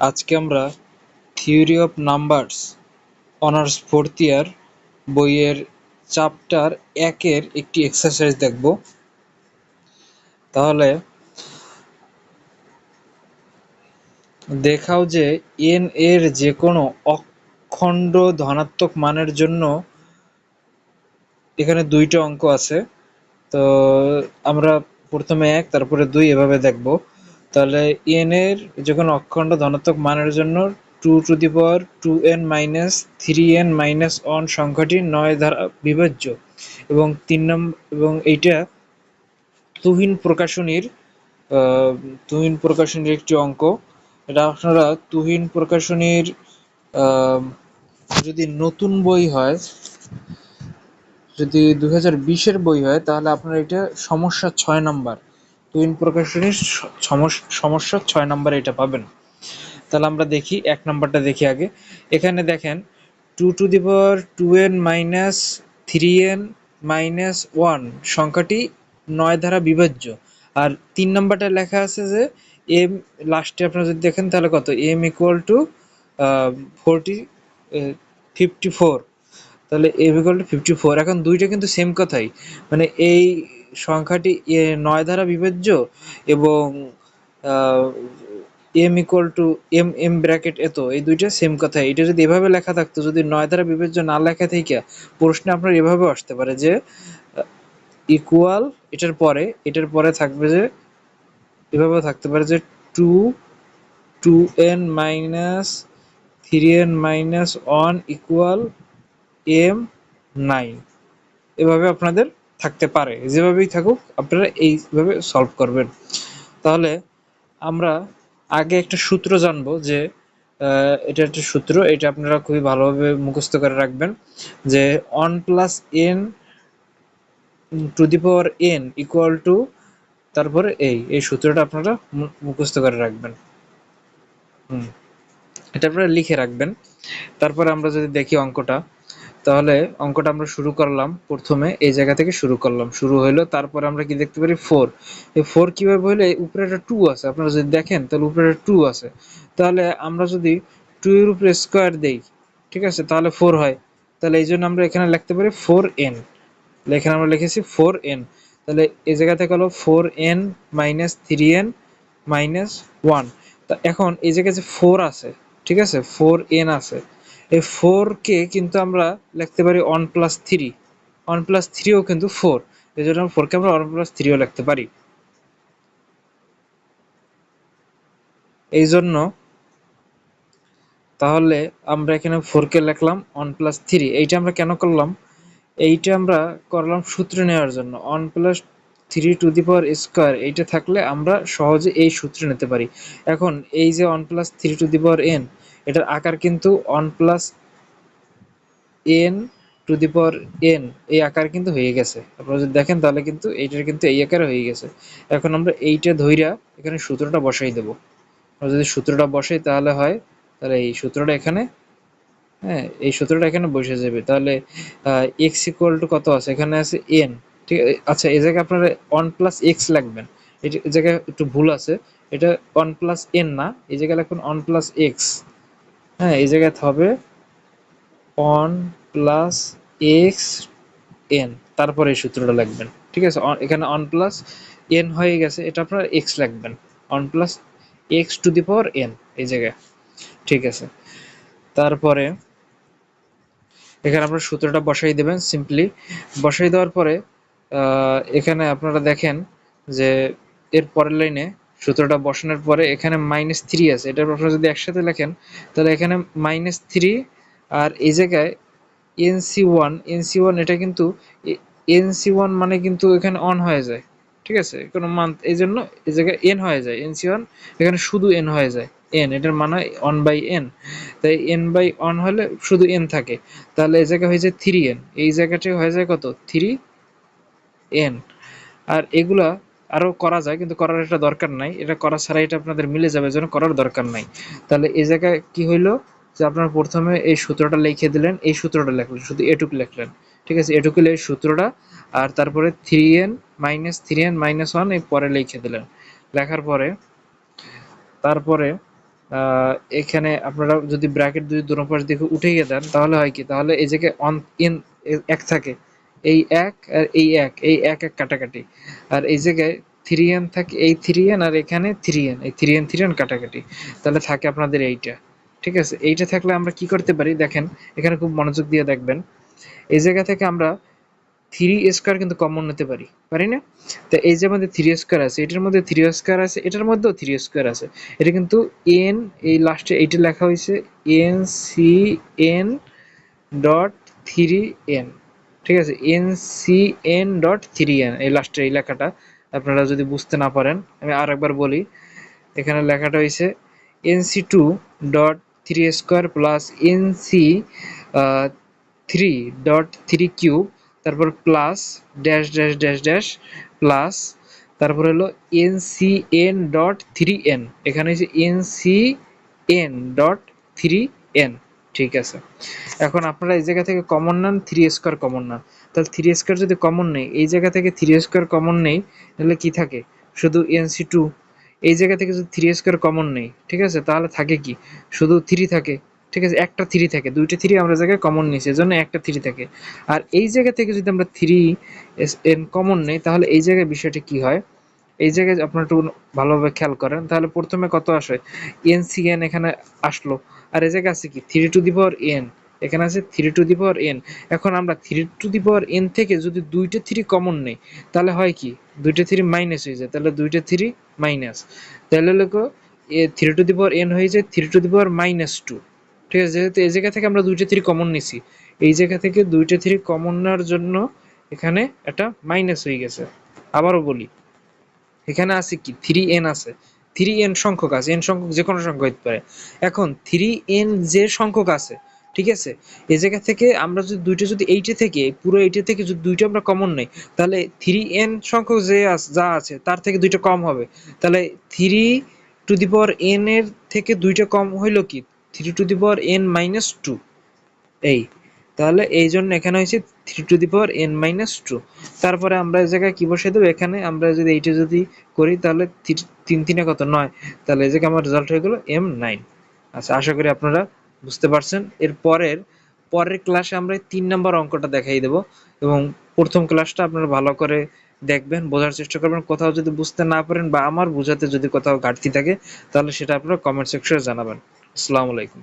আজকে আমরা theory of numbers honours fourth year বইয়ের চ্যাপ্টার 1-এর একটি এক্সারসাইজ দেখব। তাহলে দেখাও যে n এর যে কোনো অখণ্ড ধনাত্মক মানের জন্য এখানে দুইটা অঙ্ক আছে। তো আমরা প্রথমে 1 তারপরে 2 এভাবে দেখব। তাহলে n এর যে কোনো অখণ্ড ধনাত্মক মানের জন্য 2n-3n-1 সংখ্যাটি 9 দ্বারা বিভাজ্য এবং 3 নম্বর এবং এইটা তুহিন প্রকাশনীর একটি অঙ্ক। এটা আপনারা তুহিন প্রকাশনীর যদি নতুন বই হয়, যদি 2020-এর বই হয়, তাহলে আপনারা এটা সমস্যা 6 নাম্বার, তুহিন প্রকাশনীর সমস্যা 6 নাম্বার এটা পাবেন। তাহলে আমরা দেখি 1 নাম্বারটা দেখি আগে। এখানে দেখেন 2n-3n-1 সংখ্যাটি 9 দ্বারা বিভাজ্য। আর 3 নাম্বারটা লেখা আছে যে m লাস্টে আপনারা যদি দেখেন তাহলে কত, m ইকুয়াল টু 54। তাহলে m ইকুয়াল টু 54। এখন দুইটা কিন্তু সেম কথাই, মানে এই সংখ্যাটি 9 দ্বারা বিভাজ্য এবং m equal to m bracket এত, এই দুইটা সেম কথাই। এটা যদি এভাবে লেখা থাকতো, যদি 9 দ্বারা বিভাজ্য না লেখা থেকে প্রশ্নে আপনার এভাবে আসতে পারে যে ইকুয়াল এটার পরে থাকবে যে এভাবে থাকতে পারে যে 2n-3n-1 ইকুয়াল m9, এভাবে আপনাদের থাকতে পারে। যেভাবেই থাকুক আপনারা এইভাবে সলভ করবেন। তাহলে আমরা আগে একটা সূত্র জানবো, যে এটা একটা সূত্র, এটা আপনারা খুবই ভালোভাবে মুখস্থ করে রাখবেন, যে 1 plus n two the power n equal to, তারপরে এই সূত্রটা আপনারা মুখস্থ করে রাখবেন। এটা আপনারা লিখে রাখবেন। তারপরে আমরা যদি দেখি অঙ্কটা, তাহলে অঙ্কটা আমরা শুরু করলাম, প্রথমে এই জায়গা থেকে শুরু হইলো। তারপরে আমরা কি দেখতে পারি 4। এই 4 কিভাবে হইলো, উপরে একটা 2 আছে, আপনারা যদি দেখেন তাহলে উপরে একটা 2 আছে। তাহলে আমরা যদি 2 এর উপরে স্কয়ার দেই, ঠিক আছে, তাহলে 4 হয়। তাহলে এই জন্য আমরা এখানে লিখতে পারি 4n। এখানে আমরা লিখেছি 4n। তাহলে এই জায়গা থেকে হলো 4n-3n-1। তা এখন এই জায়গায় যে 4 আছে, ঠিক আছে, 4n আছে, এই 4 কে কিন্তু আমরা লিখতে পারি 1 প্লাস 3। 1 প্লাস 3 ও কিন্তু 4, এই জন্য 4 কে আমরা 1 প্লাস 3 ও লিখতে পারি। এই জন্য তাহলে আমরা এখানে 4 কে লিখলাম 1 প্লাস 3। এইটা আমরা কেন করলাম, এইটা আমরা করলাম সূত্র নেওয়ার জন্য। 1 plus 3 two the power square, এইটা থাকলে আমরা সহজে এই সূত্র নিতে পারি। এখন এই যে 1 plus 3 two the power n, এটার আকার কিন্তু 1 plus n two the power n, এই আকার কিন্তু হয়ে গেছে। আপনারা যদি দেখেন তাহলে কিন্তু এইটার কিন্তু এই আকারে হয়ে গেছে। এখন আমরা এইটা ধইরা এখানে সূত্রটা বসাই দেব। আমরা যদি সূত্রটা বসাই তাহলে হয়, তাহলে এই সূত্রটা এখানে, হ্যাঁ, এই সূত্রটা এখানে বসে যাবে। তাহলে x ইকুয়াল টু কত আছে, এখানে আছে n, ঠিক আছে। আচ্ছা, এই জায়গায় আপনারা 1 প্লাস x লিখবেন, এই জায়গায় একটু ভুল আছে, এটা 1 প্লাস n না, এই জায়গায় লিখুন 1 প্লাস x। হ্যাঁ, এই জায়গায় হবে 1 প্লাস x n, তারপরে এই সূত্রটা লিখবেন, ঠিক আছে। এখানে 1 প্লাস n হয়ে গেছে, এটা আপনারা x লিখবেন, 1 plus x two the power n এই জায়গায়, ঠিক আছে। তারপরে এখানে আপনারা সূত্রটা বসাই দেবেন সিম্পলি। বসাই দেওয়ার পরে এখানে আপনারা দেখেন যে এর পরের লাইনে সূত্রটা বসানোর পরে এখানে -3 আছে, এটা আপনারা যদি একসাথে লেখেন তাহলে এখানে -3, আর এই জায়গায় NC1 এটা কিন্তু NC1 মানে কিন্তু এখানে অন হয়ে যায়, ঠিক আছে, কোনো মান, এই জন্য এই জায়গায় n হয়ে যায়, NC1 এখানে শুধু n হয়ে যায়, n এটার মানে 1/n। তাই n/1 হলে শুধু n থাকে, তাহলে এই জায়গায় হয়ে যায় 3n, এই জায়গাটা হয়ে যায় কত, 3n। আর এগুলা আরো করা যায়, কিন্তু করার এটা দরকার নাই, এটা করা ছাড়া এটা আপনাদের মিলে যাবে, এজন্য করার দরকার নাই। তাহলে এই জায়গায় কি হইলো, যে আপনারা প্রথমে এই সূত্রটা লিখে দিলেন, এই সূত্রটা লিখলেন, শুধু এটুকু লিখলেন, ঠিক আছে, এটুকু এই সূত্রটা, আর তারপরে 3n-1 এই পরে লিখে দিলেন। লেখার পরে তারপরে এখানে আপনারা যদি ব্র্যাকেট যদি দোনো পাশ দিকে উঠিয়ে দেন তাহলে হয় কি, তাহলে এই জায়গায় অন ইন এক থাকে, এই এক আর এই এক, এই এক এক কাটাকাটি, আর এই জায়গায় থ্রি এন থাকে, এই থ্রি এন আর এখানে থ্রি এন, এই থ্রি এন কাটাকাটি, তাহলে থাকে আপনাদের এইটা। ঠিক আছে, এইটা থাকলে আমরা কি করতে পারি দেখেন, এখানে খুব মনোযোগ দিয়ে দেখবেন, এই জায়গা থেকে আমরা থ্রি স্কোয়ার কিন্তু কমন নিতে পারি, পারি না? তো এই যে আমাদের থ্রি স্কোয়ার আছে, এটার মধ্যে থ্রি স্কোয়ার আছে, এটার মধ্যেও থ্রি স্কোয়ার আছে, এটা কিন্তু এন, এই লাস্টে এইটা লেখা হয়েছে N C N dot three N. ঠিক আছে, N C N dot three N, এই লাস্টের এই লেখাটা আপনারা যদি বুঝতে না পারেন আমি আর একবার বলি, এখানে লেখাটা হয়েছে n C two dot three square plus n C three dot three cube, তারপর plus dash dash dash dash plus, তারপর হলো n C N dot three n, এখানে হচ্ছে n C N dot three N. ঠিক আছে, এখন আপনারা এই জায়গা থেকে কমন নেন, থ্রি স্কোয়ার কমন নেন, তাহলে থ্রি স্কোয়ার যদি কমন নেই, এই জায়গা থেকে থ্রি স্কোয়ার কমন নেই, তাহলে কি থাকে, শুধু এনসি টু। এই জায়গা থেকে যদি থ্রি স্কোয়ার কমন নেই, ঠিক আছে, তাহলে থাকে কি, শুধু থ্রি থাকে। ঠিক আছে, একটা থ্রি থাকে, দুইটা থ্রি আমরা জায়গায় কমন নিয়েছি, এজন্য একটা থ্রি থাকে। আর এই জায়গা থেকে যদি আমরা থ্রি এন কমন নেই, তাহলে এই জায়গায় বিষয়টা কি হয়, এই জায়গায় আপনারা একটু ভালোভাবে খেয়াল করেন, তাহলে প্রথমে কত আসে, এন সি এন এখানে আসলো, আর এই জায়গায় আছে কি three to the power N, এখানে আছে three to the power N. এখন আমরা three to the power N থেকে যদি দুইটা থ্রি কমন নেই, তাহলে হয় কি, দুইটা থ্রি মাইনাস হয়ে যায়, তাহলে দুইটা থ্রি মাইনাস, তাহলে লোক এ three to the power N হয়ে যায় three to the power minus two. ঠিক আছে, যেহেতু এই জায়গা থেকে আমরা দুইটা থ্রি কমন নিছি, এই জায়গা থেকে দুইটা থ্রি কমন নেওয়ার জন্য এখানে একটা মাইনাস হয়ে গেছে। আবারও বলি, এখানে আছে কি থ্রি এন আছে, থ্রি এন সংখ্যক আছে, এন সংখ্যক যে কোনো সংখ্যা হতে পারে। এখন থ্রি এন যে সংখ্যক আছে, ঠিক আছে, এই জায়গা থেকে আমরা যদি দুইটা, যদি এইটা থেকে পুরো এইটা থেকে যদি দুইটা আমরা কমন নেই, তাহলে থ্রি এন সংখ্যক যে যা আছে তার থেকে দুইটা কম হবে, তাহলে three to the power N এর থেকে দুইটা কম হইলো কি, three to the power N minus two, এই, তাহলে এই জন্য এখানে হয়েছে three to the power N minus two. তারপরে আমরা এই জায়গায় কি বসিয়ে দেবো, এখানে আমরা যদি এইটা যদি করি তাহলে তিন তিনে কত, নয়, তাহলে এই জায়গায় আমার রেজাল্ট হয়ে গেলো এম নাইন। আচ্ছা, আশা করি আপনারা বুঝতে পারছেন। এর পরের পরের ক্লাসে আমরা ৩ নাম্বার অঙ্কটা দেখাই দেবো, এবং প্রথম ক্লাসটা আপনারা ভালো করে দেখবেন, বোঝার চেষ্টা করবেন, কোথাও যদি বুঝতে না পারেন বা আমার বোঝাতে যদি কোথাও ঘাটতি থাকে, তাহলে সেটা আপনারা কমেন্ট সেকশনে জানাবেন। আসসালামু আলাইকুম।